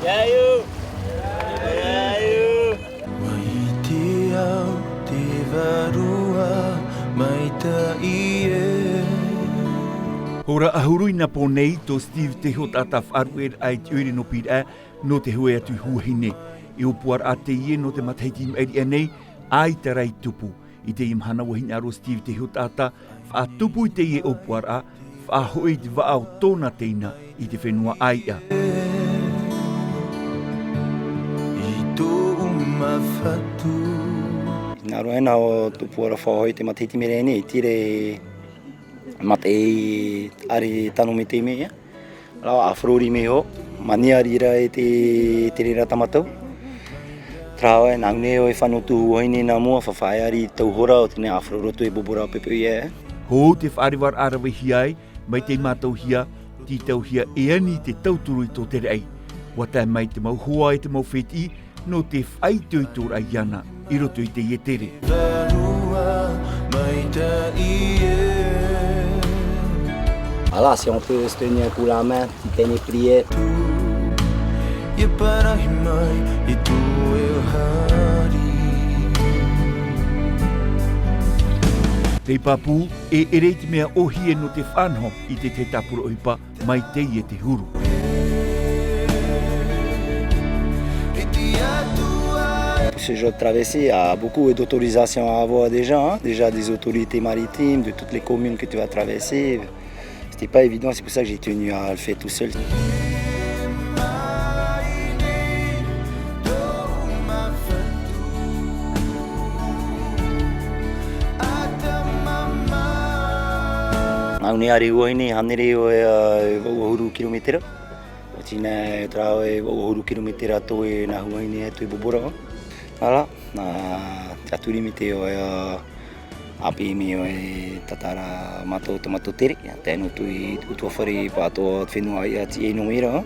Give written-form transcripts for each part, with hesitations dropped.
Yayu! Yayu! Waiti au te varua mai taie. Ora ahuruina po nei to Steeve TEIHOTAATA wharuer ai te ure no pira no te hue atu huahine. I upuar a te ie no te Tahiti eri nei, ai te rai tupu. I te imhana wahina aro Steeve TEIHOTAATA, wha tupu i te ie upuar a, wha hoi te waau tōna teina i te whenua ai a. Nā roena o tupuara whahoi te Tahiti mere nei, tire matei ari tano me te mea. Rao afrori me ho, mania rira e te rira tamatau. Trao e naune o e whanotu huaine nā mua, whawhai ari tauhora o tene afroroto e bobora o pepe ia. Ho te whaariwar arawe hiai, mai te mātau hia, ti tau hia e ani te tauturu i tō tere ai. Wata mai te mau hoa e te mau wheti, no te whai tui tōra i ana, i roto i te ie tere. Voilà, si on peut se tenir un coup la main, si t'es une prière. Te papu e ereiti mea ohie no te whanho i te tapuro oipa mai te ie te huru. Ce genre de traversée, il y a beaucoup d'autorisations à avoir déjà, déjà des autorités maritimes, de toutes les communes que tu vas traverser. C'était pas évident, c'est pour ça que j'ai tenu à le faire tout seul. Aune ari uaine hanere o wauhuru kilometera. O tina trao e wauhuru kilometera to e na huaine to e bobora. Voilà, na aturi me te o api me o tatara mato tomato tere, te no tu utua whare pato whenua i ati e no mera.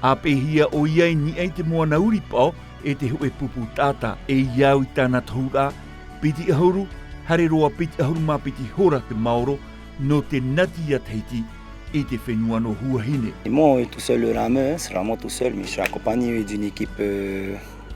Ape hia o iai ni ai te moana uri pao e te hoe pupu tata e iau i tāna tahura, piti ahuru, hare roa piti ahuru mā piti hora te Maoro, no te nati a Tahiti et te whenua no huahine. Moi, tout seul le rameur, c'est vraiment tout seul, mais je suis accompagné d'une équipe.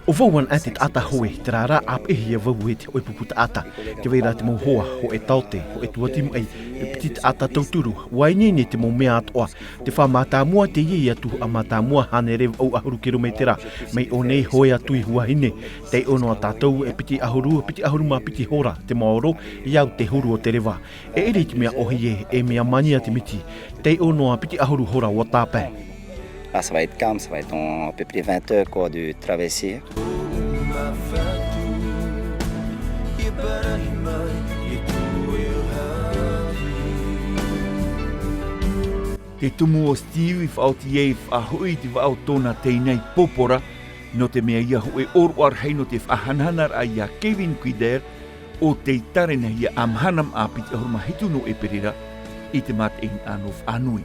O vauan a te ata hoe, te rara ap e hia vau e te oipuputa ata. Te weira te mau hoa, ho e taute, ho e tuatimu ai, e petit ata tauturu. Wainene te mau mea atoa. Te wha mātāmua te ie atu a mātāmua hane rev au ahuru kilometera. Mei o nei hoe atu i huahine. Te ono a tātou e piti ahuru mā piti hora, te Maoro, iau te huru o te rewa. E ere te mea ohi e mea mania te miti. Te ono a piti ahuru hora o tāpai. Là, ça va être calme, ça va être à peu près 20 heures quoi, de traversée. Te tumu o Steve i whaoti e whahui te wao tōna teinei popora, no te mea ia hoe oruar hei no te whahanhanar a ia Kevin Quider o te tarena ia amhanam a piti ahuruma hitu no e perera i te mat en anov anui.